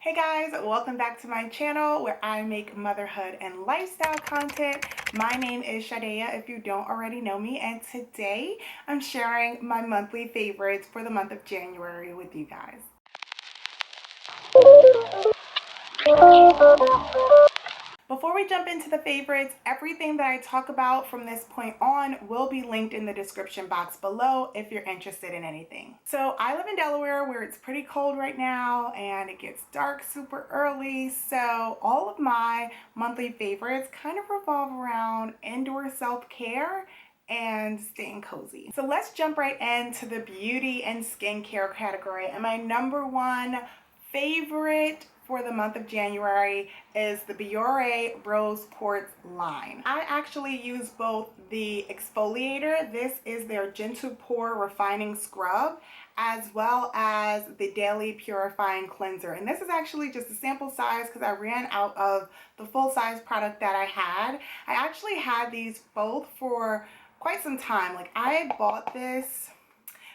Hey guys, welcome back to my channel where I make motherhood and lifestyle content. My name is Chadeia if you don't already know me, and today I'm sharing my monthly favorites for the month of January with you guys. Before we jump into the favorites, everything that I talk about from this point on will be linked in the description box below if you're interested in anything. So I live in Delaware where it's pretty cold right now and it gets dark super early. So all of my monthly favorites kind of revolve around indoor self-care and staying cozy. So let's jump right into the beauty and skincare category. And my number one favorite for the month of January is the Biore Rose Quartz line. I actually use both the exfoliator, this is their Gentle Pore Refining Scrub, as well as the Daily Purifying Cleanser. And this is actually just a sample size because I ran out of the full size product that I had. I actually had these both for quite some time. Like I bought this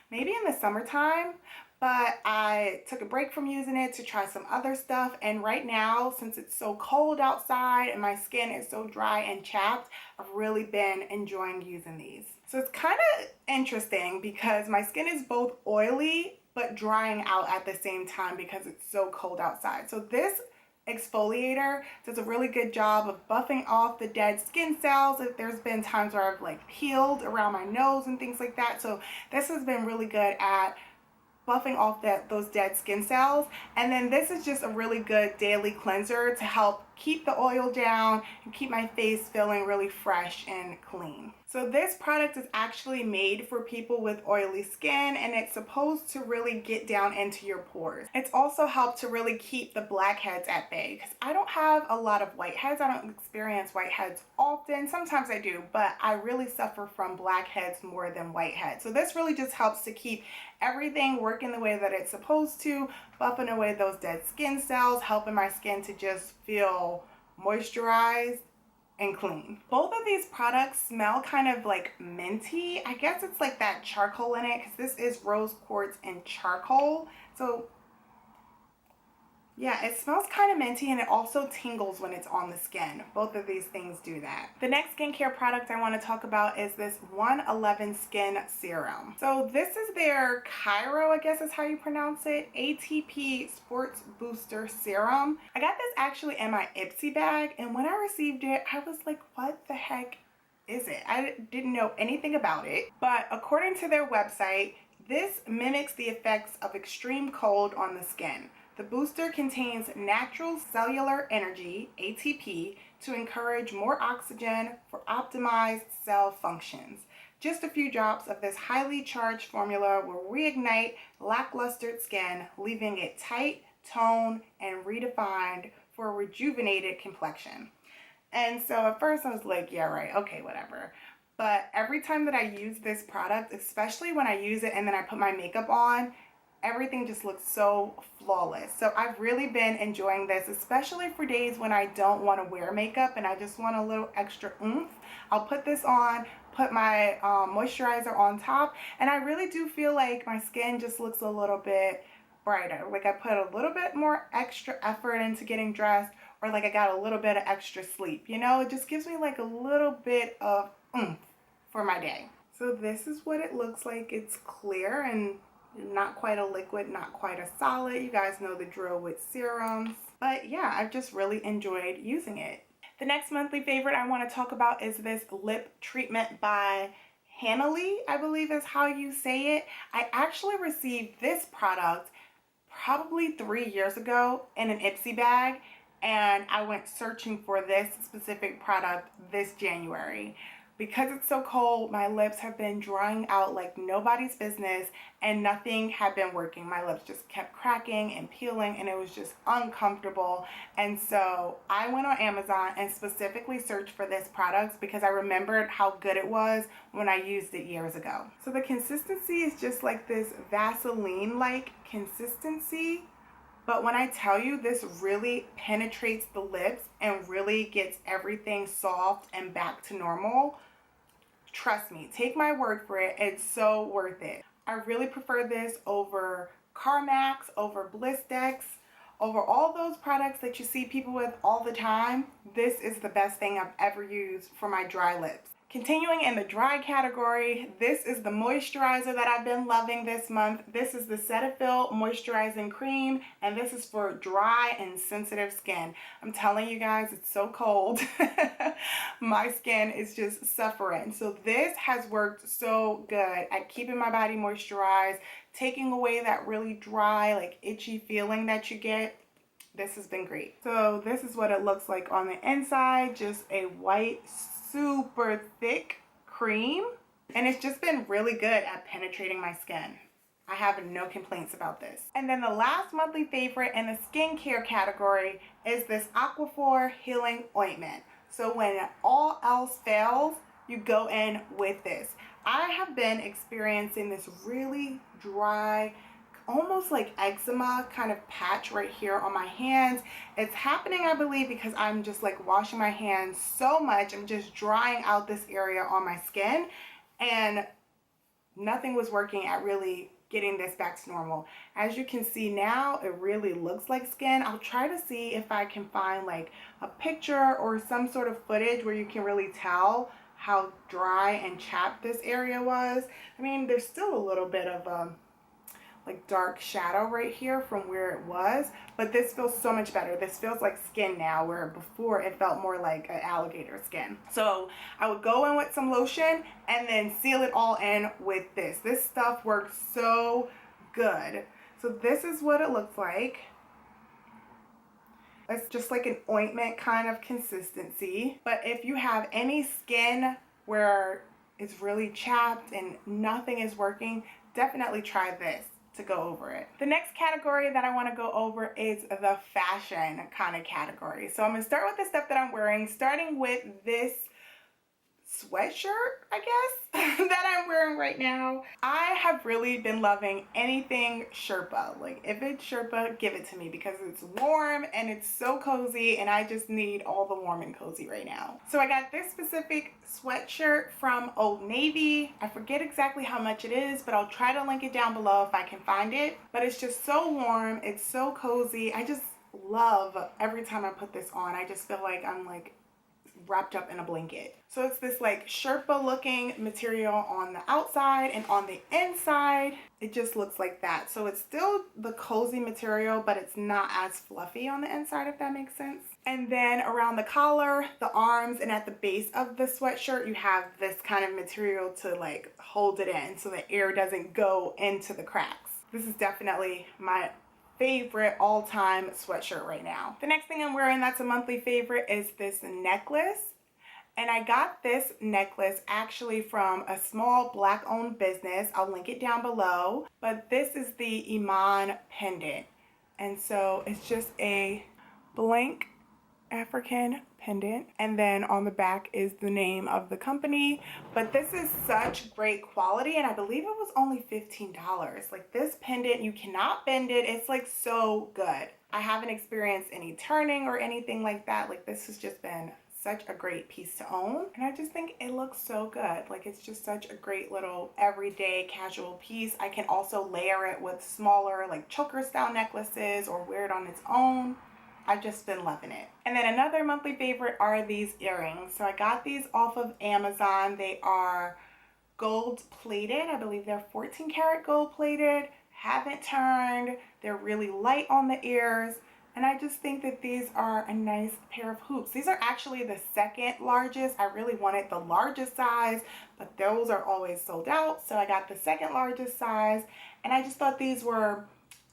maybe in the summertime, but I took a break from using it to try some other stuff. And right now, since it's so cold outside and my skin is so dry and chapped, I've really been enjoying using these. So it's kind of interesting because my skin is both oily but drying out at the same time because it's so cold outside. So this exfoliator does a really good job of buffing off the dead skin cells. If there's been times where I've like peeled around my nose and things like that. So this has been really good at buffing off those dead skin cells. And then this is just a really good daily cleanser to help keep the oil down and keep my face feeling really fresh and clean. So this product is actually made for people with oily skin and it's supposed to really get down into your pores. It's also helped to really keep the blackheads at bay because I don't have a lot of whiteheads. I don't experience whiteheads often. Sometimes I do, but I really suffer from blackheads more than whiteheads. So this really just helps to keep everything working the way that it's supposed to, buffing away those dead skin cells, helping my skin to just feel moisturized and clean. Both of these products smell kind of like minty. I guess it's like that charcoal in it because this is rose quartz and charcoal. So yeah, it smells kind of minty and it also tingles when it's on the skin. Both of these things do that. The next skincare product I want to talk about is this 111 Skin Serum. So this is their Cairo, I guess is how you pronounce it, ATP Sports Booster Serum. I got this actually in my Ipsy bag and when I received it, I was like, what the heck is it? I didn't know anything about it, but according to their website, this mimics the effects of extreme cold on the skin. The booster contains natural cellular energy, ATP, to encourage more oxygen for optimized cell functions. Just a few drops of this highly charged formula will reignite lackluster skin, leaving it tight, toned, and redefined for a rejuvenated complexion. And so at first I was like, yeah, right, okay, whatever. But every time that I use this product, especially when I use it and then I put my makeup on, everything just looks so flawless. So I've really been enjoying this, especially for days when I don't want to wear makeup and I just want a little extra oomph. I'll put this on, put my moisturizer on top, and I really do feel like my skin just looks a little bit brighter. Like I put a little bit more extra effort into getting dressed, or like I got a little bit of extra sleep. You know, it just gives me like a little bit of oomph for my day. So this is what it looks like. It's clear and not quite a liquid, not quite a solid. You guys know the drill with serums. But yeah, I've just really enjoyed using it. The next monthly favorite I want to talk about is this lip treatment by Hanley, I believe is how you say it. I actually received this product probably 3 years ago in an Ipsy bag, and I went searching for this specific product this January. Because it's so cold, my lips have been drying out like nobody's business and nothing had been working. My lips just kept cracking and peeling and it was just uncomfortable. And so I went on Amazon and specifically searched for this product because I remembered how good it was when I used it years ago. So the consistency is just like this Vaseline-like consistency. But when I tell you, this really penetrates the lips and really gets everything soft and back to normal, trust me, take my word for it, it's so worth it. I really prefer this over Carmax, over Blistex, over all those products that you see people with all the time, this is the best thing I've ever used for my dry lips. Continuing in the dry category, this is the moisturizer that I've been loving this month. This is the Cetaphil Moisturizing Cream, and this is for dry and sensitive skin. I'm telling you guys, it's so cold. My skin is just suffering. So this has worked so good at keeping my body moisturized, taking away that really dry, like itchy feeling that you get. This has been great. So this is what it looks like on the inside, just a white, super thick cream, and it's just been really good at penetrating my skin. I have no complaints about this. And then the last monthly favorite in the skincare category is this Aquaphor Healing Ointment. So when all else fails, you go in with this. I have been experiencing this really dry, almost like eczema kind of patch right here on my hands. It's happening, I believe, because I'm just like washing my hands so much. I'm just drying out this area on my skin, and nothing was working at really getting this back to normal. As you can see now, it really looks like skin. I'll try to see if I can find like a picture or some sort of footage where you can really tell how dry and chapped this area was. I mean, there's still a little bit of like dark shadow right here from where it was, but this feels so much better. This feels like skin now, where before it felt more like an alligator skin. So I would go in with some lotion and then seal it all in with this. This stuff works so good. So this is what it looks like. It's just like an ointment kind of consistency. But if you have any skin where it's really chapped and nothing is working, definitely try this to go over it. The next category that I want to go over is the fashion kind of category. So I'm going to start with the stuff that I'm wearing, starting with this sweatshirt, I guess, that I'm wearing right now. I have really been loving anything Sherpa. Like, if it's Sherpa, give it to me, because it's warm and it's so cozy, and I just need all the warm and cozy right now. So I got this specific sweatshirt from Old Navy. I forget exactly how much it is, but I'll try to link it down below if I can find it. But it's just so warm, it's so cozy. I just love every time I put this on. I just feel like I'm like wrapped up in a blanket. So it's this like Sherpa looking material on the outside, and on the inside it just looks like that. So it's still the cozy material, but it's not as fluffy on the inside, if that makes sense. And then around the collar, the arms, and at the base of the sweatshirt, you have this kind of material to like hold it in so the air doesn't go into the cracks. This is definitely my favorite all-time sweatshirt right now. The next thing I'm wearing that's a monthly favorite is this necklace. And I got this necklace actually from a small Black-owned business. I'll link it down below. But this is the Iman pendant. And so it's just a blank African pendant, and then on the back is the name of the company. But this is such great quality, and I believe it was only $15. Like, this pendant, you cannot bend it. It's like so good. I haven't experienced any turning or anything like that. Like, this has just been such a great piece to own, and I just think it looks so good. Like, it's just such a great little everyday casual piece. I can also layer it with smaller like choker style necklaces or wear it on its own. I've just been loving it. And then another monthly favorite are these earrings. So I got these off of Amazon. They are gold plated. I believe they're 14 karat gold plated, haven't turned. They're really light on the ears. And I just think that these are a nice pair of hoops. These are actually the second largest. I really wanted the largest size, but those are always sold out. So I got the second largest size, and I just thought these were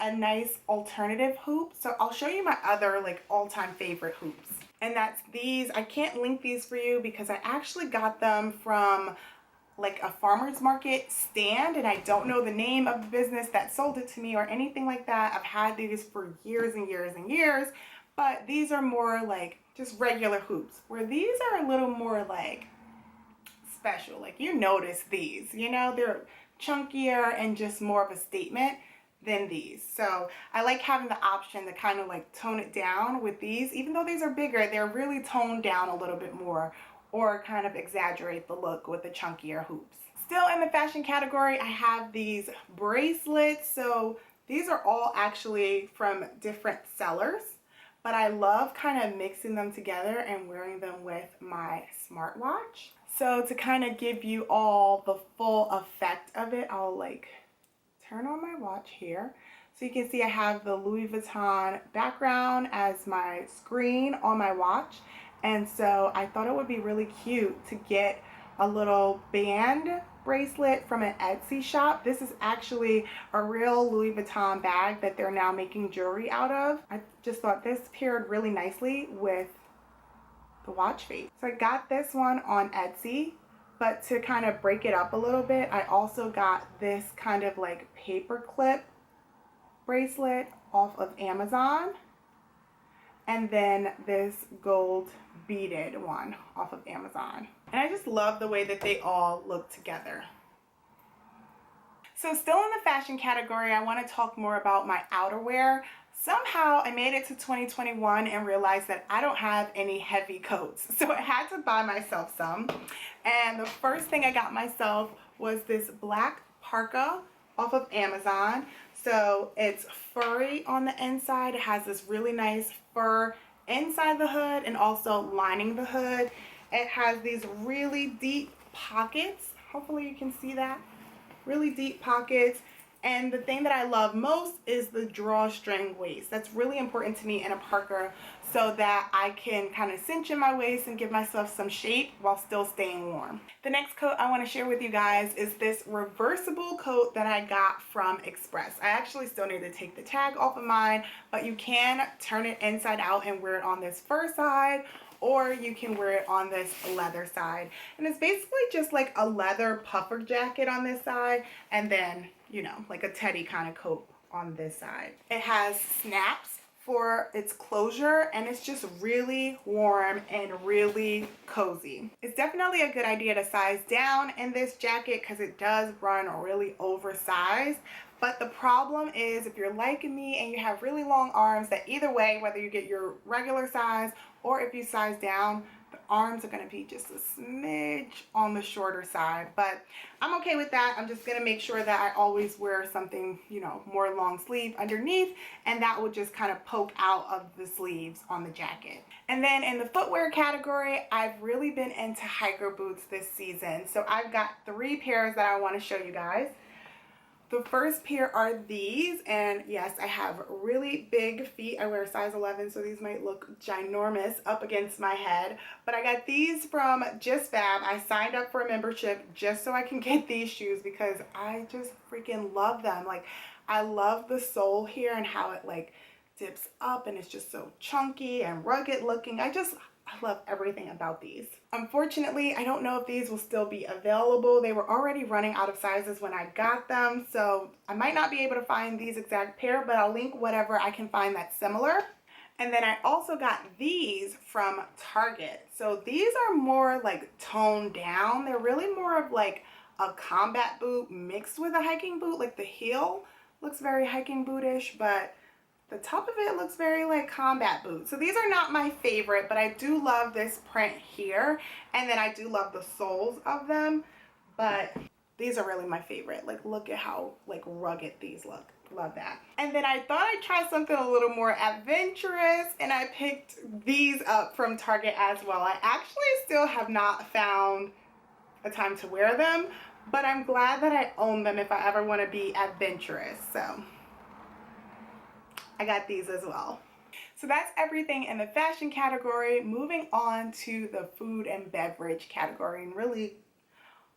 a nice alternative hoop. So I'll show you my other like all-time favorite hoops. And that's these. I can't link these for you because I actually got them from like a farmer's market stand, and I don't know the name of the business that sold it to me or anything like that. I've had these for years and years and years, but these are more like just regular hoops, where these are a little more like special. Like, you notice these, you know, they're chunkier and just more of a statement than these. So I like having the option to kind of like tone it down with these. Even though these are bigger, they're really toned down a little bit more, or kind of exaggerate the look with the chunkier hoops. Still in the fashion category, I have these bracelets. So These are all actually from different sellers, but I love kind of mixing them together and wearing them with my smartwatch. So to kind of give you all the full effect of it, I'll like turn on my watch here. So you can see I have the Louis Vuitton background as my screen on my watch. And so I thought it would be really cute to get a little band bracelet from an Etsy shop. This is actually a real Louis Vuitton bag that they're now making jewelry out of. I just thought this paired really nicely with the watch face. So I got this one on Etsy, but to kind of break it up a little bit, I also got this kind of like paper clip bracelet off of Amazon, and then this gold beaded one off of Amazon. And I just love the way that they all look together. So still in the fashion category, I want to talk more about my outerwear. Somehow I made it to 2021 and realized that I don't have any heavy coats. So I had to buy myself some. And the first thing I got myself was this black parka off of Amazon. So it's furry on the inside. It has this really nice fur inside the hood and also lining the hood. It has these really deep pockets. Hopefully you can see that. Really deep pockets. And the thing that I love most is the drawstring waist. That's really important to me in a parka so that I can kind of cinch in my waist and give myself some shape while still staying warm. The next coat I want to share with you guys is this reversible coat that I got from Express. I actually still need to take the tag off of mine, but you can turn it inside out and wear it on this fur side, or you can wear it on this leather side. And it's basically just like a leather puffer jacket on this side, and then, you know, like a teddy kind of coat on this side. It has snaps for its closure, and it's just really warm and really cozy. It's definitely a good idea to size down in this jacket because it does run really oversized. But the problem is, if you're like me and you have really long arms, that either way, whether you get your regular size or if you size down, the arms are going to be just a smidge on the shorter side. But I'm okay with that. I'm just going to make sure that I always wear something, you know, more long sleeve underneath, and that will just kind of poke out of the sleeves on the jacket. And then in the footwear category, I've really been into hiker boots this season. So I've got 3 pairs that I want to show you guys. The first pair are these, and yes, I have really big feet. I wear a size 11, so these might look ginormous up against my head. But I got these from Just Fab. I signed up for a membership just so I can get these shoes because I just freaking love them. Like, I love the sole here and how it like dips up and it's just so chunky and rugged looking. I love everything about these. Unfortunately, I don't know if these will still be available. They were already running out of sizes when I got them, so I might not be able to find these exact pair, but I'll link whatever I can find that's similar. And then I also got these from Target. So these are more like toned down. They're really more of like a combat boot mixed with a hiking boot. Like the heel looks very hiking bootish, but the top of it looks very like combat boots. So these are not my favorite, but I do love this print here. And then I do love the soles of them, but these are really my favorite. Like, look at how like rugged these look. Love that. And then I thought I'd try something a little more adventurous, and I picked these up from Target as well. I actually still have not found a time to wear them, but I'm glad that I own them if I ever want to be adventurous. So I got these as well. So that's everything in the fashion category. Moving on to the food and beverage category, and really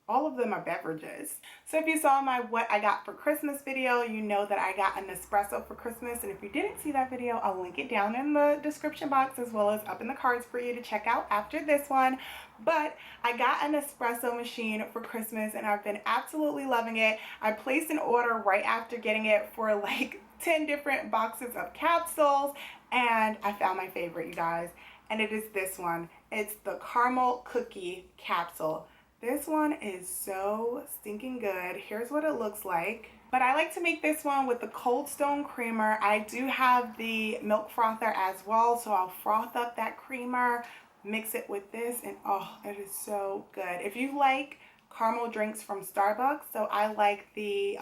all of them are beverages. So if you saw my what I got for Christmas video, you know that I got an espresso for Christmas. And if you didn't see that video, I'll link it down in the description box as well as up in the cards for you to check out after this one. But I got an espresso machine for Christmas and I've been absolutely loving it. I placed an order right after getting it for like 10 different boxes of capsules, and I found my favorite, you guys, and it is this one. It's the caramel cookie capsule. This one is so stinking good. Here's what it looks like. But I like to make this one with the Cold Stone creamer. I do have the milk frother as well, so I'll froth up that creamer, mix it with this, and oh, it is so good. If you like caramel drinks from Starbucks, so I like the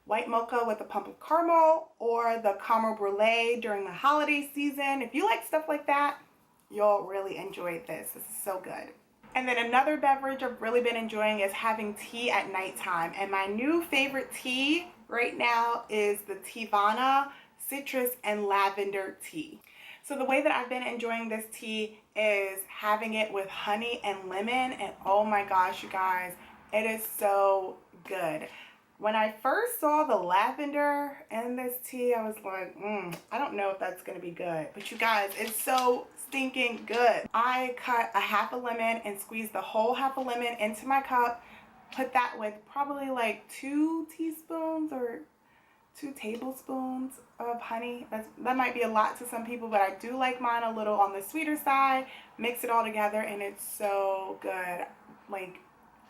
white mocha with a pump of caramel, or the caramel brulee during the holiday season. If you like stuff like that, you'll really enjoy this. This is so good. And then another beverage I've really been enjoying is having tea at nighttime. And my new favorite tea right now is the Tivana citrus and lavender tea. So the way that I've been enjoying this tea is having it with honey and lemon, and oh my gosh, you guys, it is so good. When I first saw the lavender in this tea, I was like, I don't know if that's gonna be good. But you guys, it's so stinking good. I cut a half a lemon and squeezed the whole half a lemon into my cup, put that with probably like 2 teaspoons or 2 tablespoons of honey. That might be a lot to some people, but I do like mine a little on the sweeter side. Mix it all together and it's so good. Like,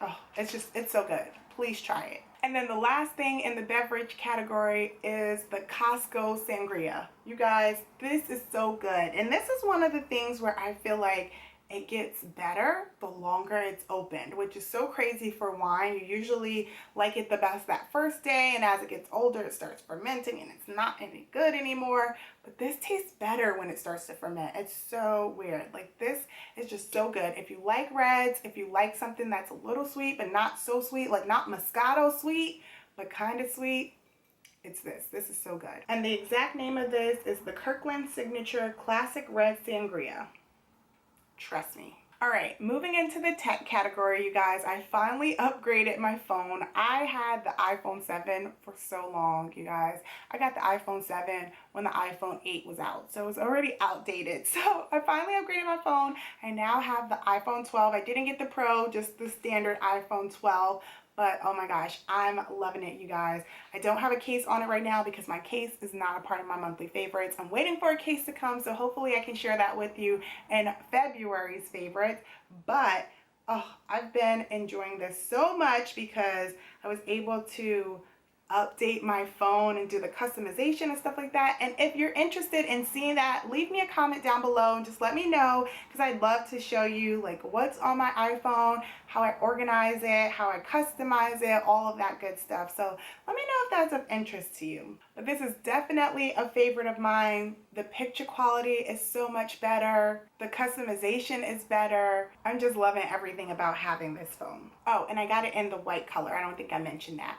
oh, it's so good. Please try it. And then the last thing in the beverage category is the Costco sangria. You guys, this is so good. And this is one of the things where I feel like it gets better the longer it's opened, which is so crazy for wine. You usually like it the best that first day, and as it gets older, it starts fermenting and it's not any good anymore. But this tastes better when it starts to ferment. It's so weird. Like, this is just so good. If you like reds, if you like something that's a little sweet but not so sweet, like not Moscato sweet, but kind of sweet, it's this. This is so good. And the exact name of this is the Kirkland Signature Classic Red Sangria. Trust me. All right, moving into the tech category, you guys, I finally upgraded my phone. I had the iPhone 7 for so long, you guys. I got the iPhone 7 when the iPhone 8 was out, so it was already outdated. So I finally upgraded my phone. I now have the iPhone 12. I didn't get the Pro, just the standard iPhone 12. But oh my gosh, I'm loving it, you guys. I don't have a case on it right now because my case is not a part of my monthly favorites. I'm waiting for a case to come, so hopefully I can share that with you in February's favorites. But oh, I've been enjoying this so much because I was able to update my phone and do the customization and stuff like that. And if you're interested in seeing that, leave me a comment down below and just let me know, because I'd love to show you like what's on my iPhone, how I organize it, how I customize it, all of that good stuff. So let me know if that's of interest to you. But this is definitely a favorite of mine. The picture quality is so much better. The customization is better. I'm just loving everything about having this phone. Oh, and I got it in the white color. I don't think I mentioned that.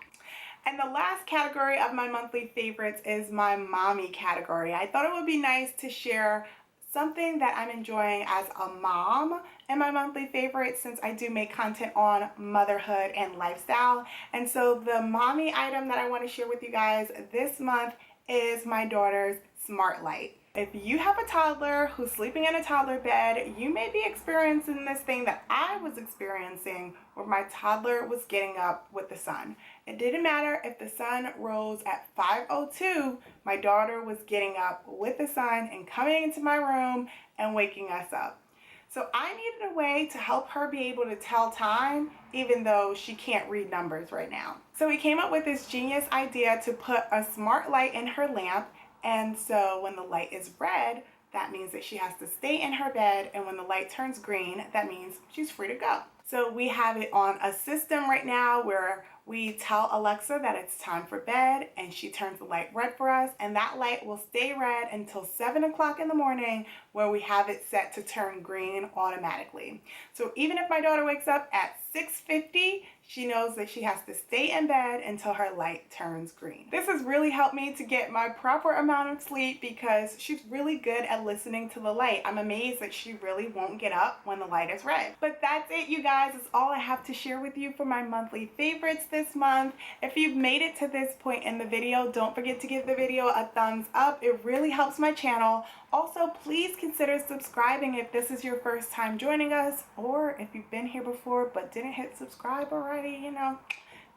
And the last category of my monthly favorites is my mommy category. I thought it would be nice to share something that I'm enjoying as a mom in my monthly favorites, since I do make content on motherhood and lifestyle. And so the mommy item that I want to share with you guys this month is my daughter's smart light. If you have a toddler who's sleeping in a toddler bed, you may be experiencing this thing that I was experiencing, where my toddler was getting up with the sun. It didn't matter if the sun rose at 5:02, my daughter was getting up with the sun and coming into my room and waking us up. So I needed a way to help her be able to tell time, even though she can't read numbers right now. So we came up with this genius idea to put a smart light in her lamp. And so when the light is red, that means that she has to stay in her bed. And when the light turns green, that means she's free to go. So we have it on a system right now where we tell Alexa that it's time for bed, and she turns the light red for us. And that light will stay red until 7 o'clock in the morning, where we have it set to turn green automatically. So even if my daughter wakes up at 6:50, she knows that she has to stay in bed until her light turns green. This has really helped me to get my proper amount of sleep because she's really good at listening to the light. I'm amazed that she really won't get up when the light is red. But that's it, you guys. It's all I have to share with you for my monthly favorites this month. If you've made it to this point in the video, don't forget to give the video a thumbs up. It really helps my channel. Also, please consider subscribing if this is your first time joining us, or if you've been here before but didn't hit subscribe already, you know,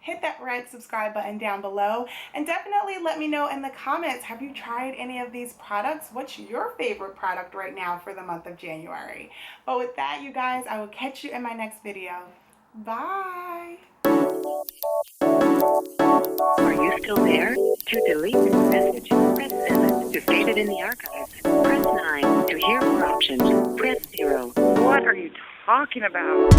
hit that red subscribe button down below. And definitely let me know in the comments, have you tried any of these products? What's your favorite product right now for the month of January? But with that, you guys, I will catch you in my next video. Bye! Are you still there? To delete this message, press 7. To save it in the archives, press 9. To hear more options, press 0. What are you talking about?